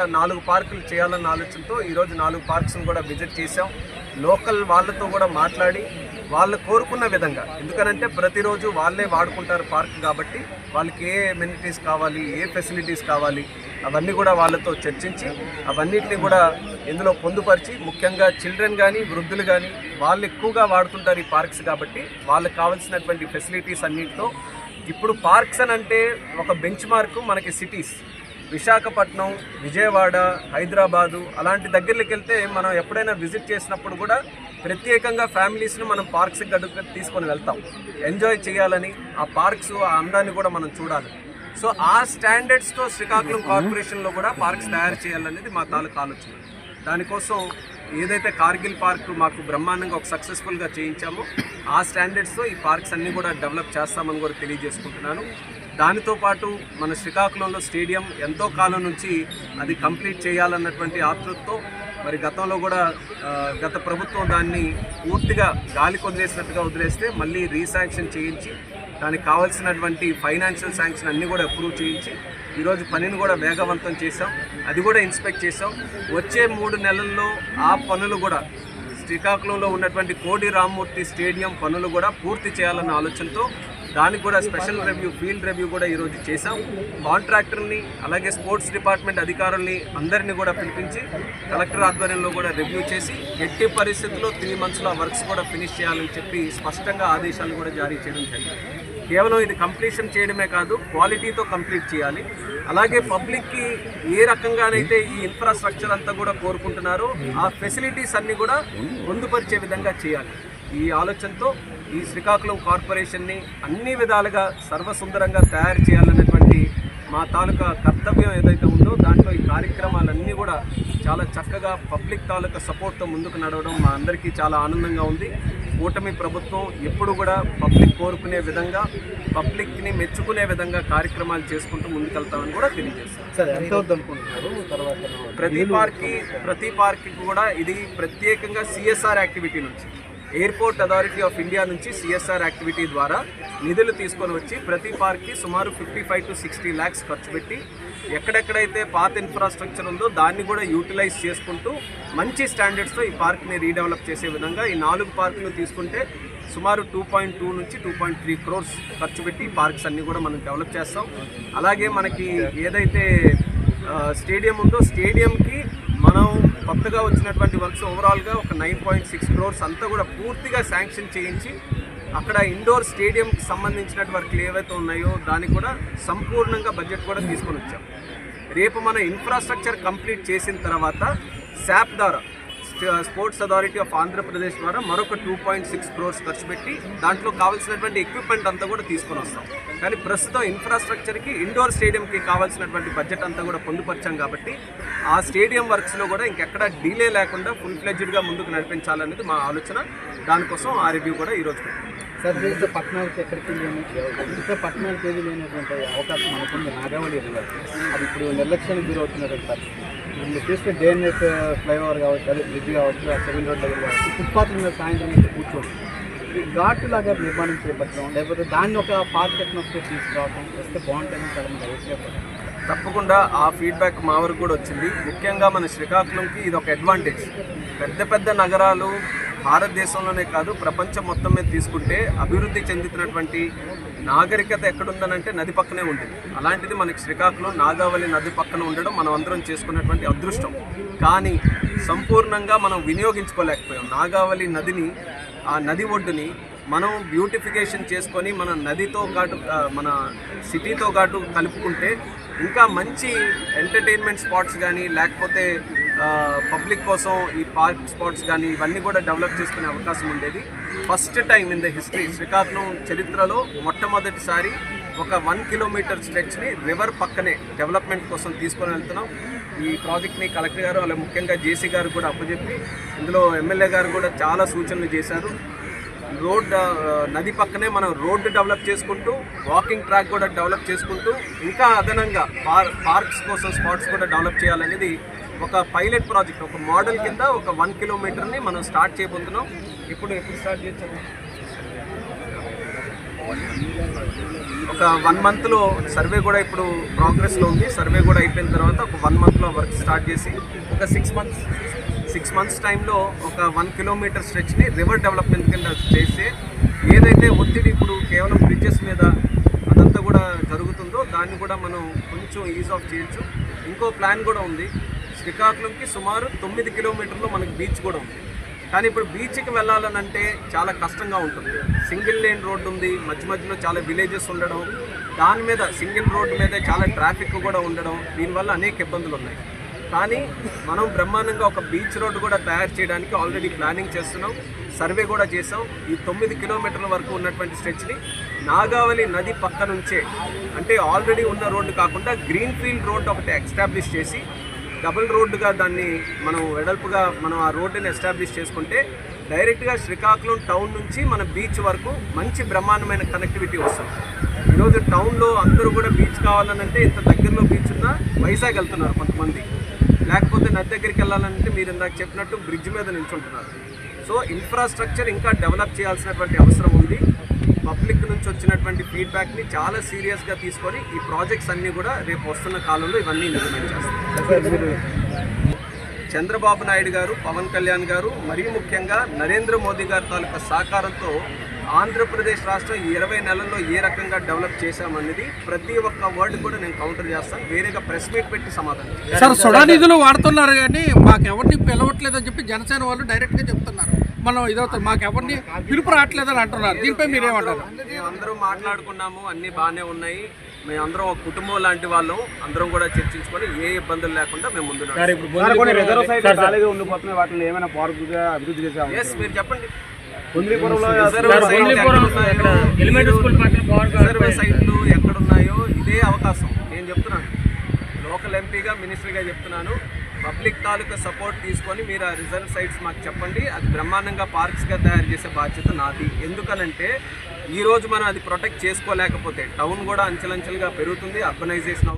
4 పార్కులు చేయాలన్న ఆలోచనతో ఈరోజు 4 పార్క్స్ను కూడా విజిట్ చేసాం. లోకల్ వాళ్ళతో కూడా మాట్లాడి వాళ్ళు కోరుకున్న విధంగా, ఎందుకనంటే ప్రతిరోజు వాళ్ళే వాడుకుంటారు పార్క్ కాబట్టి వాళ్ళకి ఏ ఎమ్యూనిటీస్ కావాలి, ఏ ఫెసిలిటీస్ కావాలి అవన్నీ కూడా వాళ్ళతో చర్చించి అవన్నిటిని కూడా ఇందులో పొందుపరిచి, ముఖ్యంగా చిల్డ్రన్ కానీ వృద్ధులు కానీ వాళ్ళు ఎక్కువగా వాడుతుంటారు ఈ పార్క్స్ కాబట్టి వాళ్ళకి కావాల్సినటువంటి ఫెసిలిటీస్ అన్నింటితో. ఇప్పుడు పార్క్స్ అని అంటే ఒక బెంచ్ మార్కు మనకి సిటీస్ విశాఖపట్నం, విజయవాడ, హైదరాబాదు అలాంటి దగ్గరికి వెళ్తే మనం ఎప్పుడైనా విజిట్ చేసినప్పుడు కూడా ప్రత్యేకంగా ఫ్యామిలీస్ను మనం పార్క్స్కి గడుపు తీసుకొని వెళ్తాం, ఎంజాయ్ చేయాలని, ఆ పార్క్స్ ఆ అందాన్ని కూడా మనం చూడాలి. సో ఆ స్టాండర్డ్స్తో శ్రీకాకుళం కార్పొరేషన్లో కూడా పార్క్స్ తయారు చేయాలనేది మా తాలూకు ఆలోచన. దానికోసం ఏదైతే కార్గిల్ పార్క్ మాకు బ్రహ్మాండంగా ఒక సక్సెస్ఫుల్గా చేయించామో ఆ స్టాండర్డ్స్తో ఈ పార్క్స్ అన్నీ కూడా డెవలప్ చేస్తామని కూడా తెలియజేసుకుంటున్నాను. దానితో పాటు మన శ్రీకాకుళంలో స్టేడియం ఎంతో కాలం నుంచి అది కంప్లీట్ చేయాలన్నటువంటి ఆతృతతో మరి గతంలో కూడా గత ప్రభుత్వం దాన్ని పూర్తిగా గాలికి వదిలేసినట్టుగా వదిలేస్తే మళ్ళీ రీశాంక్షన్ చేయించి దానికి కావాల్సినటువంటి ఫైనాన్షియల్ శాంక్షన్ అన్నీ కూడా అప్రూవ్ చేయించి ఈరోజు పనిని కూడా వేగవంతం చేసాం. అది కూడా ఇన్స్పెక్ట్ చేసాం. వచ్చే 3 నెలల్లో ఆ పనులు కూడా శ్రీకాకుళంలో ఉన్నటువంటి కోడి రామ్మూర్తి స్టేడియం పనులు కూడా పూర్తి చేయాలన్న ఆలోచనతో దానికి కూడా స్పెషల్ రివ్యూ, ఫీల్డ్ రివ్యూ కూడా ఈరోజు చేసాం. కాంట్రాక్టర్ని అలాగే స్పోర్ట్స్ డిపార్ట్మెంట్ అధికారుల్ని అందరినీ కూడా పిలిపించి కలెక్టర్ ఆధ్వర్యంలో కూడా రివ్యూ చేసి ఎట్టి పరిస్థితుల్లో 3 monthsలో ఆ వర్క్స్ కూడా ఫినిష్ చేయాలని చెప్పి స్పష్టంగా ఆదేశాలు కూడా జారీ చేయడం జరిగింది. కేవలం ఇది కంప్లీషన్ చేయడమే కాదు, క్వాలిటీతో కంప్లీట్ చేయాలి. అలాగే పబ్లిక్కి ఏ రకంగానైతే ఈ ఇన్ఫ్రాస్ట్రక్చర్ అంతా కూడా కోరుకుంటున్నారో ఆ ఫెసిలిటీస్ అన్నీ కూడా పొందుపరిచే విధంగా చేయాలి. ఈ ఆలోచనతో ఈ శ్రీకాకుళం కార్పొరేషన్ని అన్ని విధాలుగా సర్వసుందరంగా తయారు చేయాలనేటువంటి మా తాలూకా కర్తవ్యం ఏదైతే ఉందో దాంట్లో ఈ కార్యక్రమాలన్నీ కూడా చాలా చక్కగా పబ్లిక్ తాలూకా సపోర్ట్తో ముందుకు నడవడం మా అందరికీ చాలా ఆనందంగా ఉంది. కూటమి ప్రభుత్వం ఎప్పుడు కూడా పబ్లిక్ కోరుకునే విధంగా, పబ్లిక్ని మెచ్చుకునే విధంగా కార్యక్రమాలు చేసుకుంటూ ముందుకెళ్తామని కూడా తెలియజేస్తాం. ప్రతి పార్క్కి కూడా ఇది ప్రత్యేకంగా CSR యాక్టివిటీ నుంచి, ఎయిర్పోర్ట్ అథారిటీ ఆఫ్ ఇండియా నుంచి CSR యాక్టివిటీ ద్వారా నిధులు తీసుకొని వచ్చి ప్రతి పార్క్కి సుమారు 55 to 60 lakhs ఖర్చు పెట్టి ఎక్కడెక్కడైతే పాత ఇన్ఫ్రాస్ట్రక్చర్ ఉందో దాన్ని కూడా యూటిలైజ్ చేసుకుంటూ మంచి స్టాండర్డ్స్తో ఈ పార్క్ని రీడెవలప్ చేసే విధంగా ఈ 4 పార్కులు తీసుకుంటే సుమారు 2.2 నుంచి 2.3 crores ఖర్చు పెట్టి పార్క్స్ అన్నీ కూడా మనం డెవలప్ చేస్తాం. అలాగే మనకి ఏదైతే స్టేడియం ఉందో స్టేడియంకి మనం కొత్తగా వచ్చినటువంటి వర్క్స్ ఓవరాల్గా ఒక 9.6 crores అంతా కూడా పూర్తిగా శాంక్షన్ చేయించి అక్కడ ఇండోర్ స్టేడియంకి సంబంధించినటువంటి వర్క్లు ఏవైతే ఉన్నాయో దానికి కూడా సంపూర్ణంగా బడ్జెట్ కూడా తీసుకొని వచ్చాం. రేపు మన ఇన్ఫ్రాస్ట్రక్చర్ కంప్లీట్ చేసిన తర్వాత శాప్ ద్వారా, స్పోర్ట్స్ అథారిటీ ఆఫ్ ఆంధ్రప్రదేశ్ ద్వారా మరొక 2.6 crores ఖర్చు పెట్టి దాంట్లో కావాల్సినటువంటి ఎక్విప్మెంట్ అంతా కూడా తీసుకొని వస్తాం. కానీ ప్రస్తుతం ఇన్ఫ్రాస్ట్రక్చర్కి, ఇండోర్ స్టేడియంకి కావాల్సినటువంటి బడ్జెట్ అంతా కూడా పొందుపరిచాం కాబట్టి ఆ స్టేడియం వర్క్స్లో కూడా ఇంకెక్కడ డిలే లేకుండా ఫుల్ ఫ్లెడ్జ్డ్గా ముందుకు నడిపించాలనేది మా ఆలోచన. దానికోసం ఆ రివ్యూ కూడా ఈరోజు సార్. దీంతో పట్టణాలకి ఎక్కడికి ఇంకా పట్టణాలకు ఏది లేనటువంటి అవకాశం అనుకుంది నాగావళి రివర్, అది ఇప్పుడు నిర్లక్ష్యానికి గురవుతున్నటువంటి పరిస్థితి. మీరు చూస్తే DNF ఫ్లైఓవర్ కావచ్చు, అదే బ్రిడ్జ్ కావచ్చు, ఆ 7 రోడ్ దగ్గర కావచ్చు, ఫుట్పాత్ల మీద సాయంత్రం నుంచి కూర్చోండి ఘాటు లాగా నిర్మాణం చేపట్టడం, లేకపోతే దాన్ని ఒక పార్క్ అట్మాస్ఫియర్ తీసుకురావడం వస్తే బాగుంటుందని చాలా మంది అభిప్రాయపడతారు. తప్పకుండా ఆ ఫీడ్బ్యాక్ మా వరకు కూడా వచ్చింది. ముఖ్యంగా మన శ్రీకాకుళంకి ఇది ఒక అడ్వాంటేజ్. పెద్ద పెద్ద నగరాలు భారతదేశంలోనే కాదు ప్రపంచం మొత్తం మీద తీసుకుంటే అభివృద్ధి చెందుతున్నటువంటి నాగరికత ఎక్కడుందనంటే నది పక్కనే ఉంటుంది. అలాంటిది మనకి శ్రీకాకుళం నాగావళి నది పక్కన ఉండడం మనం అందరం చేసుకున్నటువంటి అదృష్టం. కానీ సంపూర్ణంగా మనం వినియోగించుకోలేకపోయాం. నాగావళి నదిని, ఆ నది ఒడ్డుని మనం బ్యూటిఫికేషన్ చేసుకొని మన నదితో పాటు మన సిటీతో పాటు కలుపుకుంటే ఇంకా మంచి ఎంటర్టైన్మెంట్ స్పాట్స్ కానీ లేకపోతే పబ్లిక్ కోసం ఈ పార్క్ స్పాట్స్ కానీ ఇవన్నీ కూడా డెవలప్ చేసుకునే అవకాశం ఉండేది. First time in the history Srikakulam చరిత్రలో మొట్టమొదటిసారి ఒక 1 kilometer స్ట్రెచ్ని రివర్ పక్కనే డెవలప్మెంట్ కోసం తీసుకొని వెళ్తున్నాం. ఈ ప్రాజెక్ట్ని కలెక్టర్ గారు అలాగే ముఖ్యంగా జేసీ గారు కూడా అప్పచెప్పి ఇందులో ఎమ్మెల్యే గారు కూడా చాలా సూచనలు చేశారు. నది పక్కనే మనం రోడ్డు డెవలప్ చేసుకుంటూ వాకింగ్ ట్రాక్ కూడా డెవలప్ చేసుకుంటూ ఇంకా అదనంగా పార్క్స్ కోసం స్పాట్స్ కూడా డెవలప్ చేయాలనేది ఒక పైలట్ ప్రాజెక్ట్, ఒక మోడల్ కింద ఒక 1 kilometerని మనం స్టార్ట్ చేయబోతున్నాం. ఎప్పుడు స్టార్ట్ చేస్తాం? ఒక 1 మంత్లో సర్వే కూడా ఇప్పుడు ప్రోగ్రెస్లో ఉంది. సర్వే కూడా అయిపోయిన తర్వాత ఒక 1 మంత్లో వర్క్ స్టార్ట్ చేసి ఒక 6 మంత్స్ టైంలో ఒక 1 కిలోమీటర్ స్ట్రెచ్ని రివర్ డెవలప్మెంట్ కింద చేస్తే ఏదైతే ఒత్తిడి ఇప్పుడు కేవలం బ్రిడ్జెస్ మీద అదంతా కూడా జరుగుతుందో దాన్ని కూడా మనం కొంచెం ఈజ్ ఆఫ్ చేయొచ్చు. ఇంకో ప్లాన్ కూడా ఉంది. శ్రీకాకుళంకి సుమారు 9 కిలోమీటర్లో మనకి బీచ్ కూడా ఉంది. కానీ ఇప్పుడు బీచ్కి వెళ్ళాలనంటే చాలా కష్టంగా ఉంటుంది. సింగిల్ లేన్ రోడ్డు ఉంది, మధ్యలో చాలా విలేజెస్ ఉండడం, దాని మీద సింగిల్ రోడ్డు మీద చాలా ట్రాఫిక్ కూడా ఉండడం, దీనివల్ల అనేక ఇబ్బందులు ఉన్నాయి. కానీ మనం బ్రహ్మాండంగా ఒక బీచ్ రోడ్డు కూడా తయారు చేయడానికి ఆల్రెడీ ప్లానింగ్ చేస్తున్నాం, సర్వే కూడా చేసాం. ఈ 9 కిలోమీటర్ల వరకు ఉన్నటువంటి స్ట్రెచ్ని నాగావళి నది పక్క నుంచే, అంటే ఆల్రెడీ ఉన్న రోడ్డు కాకుండా గ్రీన్ ఫీల్డ్ రోడ్డు ఒకటి ఎస్టాబ్లిష్ చేసి డబుల్ రోడ్డుగా దాన్ని మనం వెడల్పుగా మనం ఆ రోడ్డుని ఎస్టాబ్లిష్ చేసుకుంటే డైరెక్ట్గా శ్రీకాకుళం టౌన్ నుంచి మన బీచ్ వరకు మంచి బ్రహ్మాండమైన కనెక్టివిటీ వస్తుంది. ఈరోజు టౌన్లో అందరూ కూడా బీచ్ కావాలనంటే ఇంత దగ్గరలో బీచ్ ఉన్నా వైజాగ్ వెళ్తున్నారు కొంతమంది, లేకపోతే నది దగ్గరికి వెళ్ళాలంటే మీరు ఇందాక చెప్పినట్టు బ్రిడ్జ్ మీద నిల్చుంటున్నారు. సో ఇన్ఫ్రాస్ట్రక్చర్ ఇంకా డెవలప్ చేయాల్సినటువంటి అవసరం ఉంది. పబ్లిక్ నుంచి వచ్చినటువంటి ఫీడ్బ్యాక్ని చాలా సీరియస్గా తీసుకొని ఈ ప్రాజెక్ట్స్ అన్నీ కూడా రేపు వస్తున్న కాలంలో ఇవన్నీ ఇంప్లిమెంట్ చేస్తారు. చంద్రబాబు నాయుడు గారు, పవన్ కళ్యాణ్ గారు, మరీ ముఖ్యంగా నరేంద్ర మోదీ గారి తాలూకా సహకారంతో ఆంధ్రప్రదేశ్ రాష్ట్రం 20 నెలల్లో ఏ రకంగా డెవలప్ చేశామనేది ప్రతి ఒక్క వర్డ్ కూడా నేను కౌంటర్ చేస్తాను. వేరేగా ప్రెస్ మీట్ పెట్టి సమాధానం. సార్ సుడా నిధులు వాడుతున్నారు కానీ మాకు ఎవరిని పిలవట్లేదని చెప్పి జనసేన వాళ్ళు డైరెక్ట్గా చెప్తున్నారు. మనం ఇదవుతుంది, మాకు ఎవరిని పిలుపు రావట్లేదని అంటున్నారు. దీనిపై మీరేమంటారు? మేము అందరం మాట్లాడుకున్నాము, అన్నీ బాగానే ఉన్నాయి. మేమందరం ఒక కుటుంబం లాంటి వాళ్ళం, అందరం కూడా చర్చించుకొని ఏ ఇబ్బందులు లేకుండా మేము ముందు మీరు చెప్పండి. రిజర్వ్ సైట్లు ఎక్కడున్నాయో ఇదే అవకాశం. నేను చెప్తున్నాను, లోకల్ ఎంపీగా మినిస్టర్గా చెప్తున్నాను, పబ్లిక్ తాలూకా సపోర్ట్ తీసుకొని మీరు ఆ రిజర్వ్ సైట్స్ మాకు చెప్పండి. అది బ్రహ్మాండంగా పార్క్స్గా తయారు చేసే బాధ్యత నాది. ఎందుకనంటే ఈరోజు మనం అది ప్రొటెక్ట్ చేసుకోలేకపోతే టౌన్ కూడా అంచెలంచెలుగా పెరుగుతుంది, అర్బనైజేషన్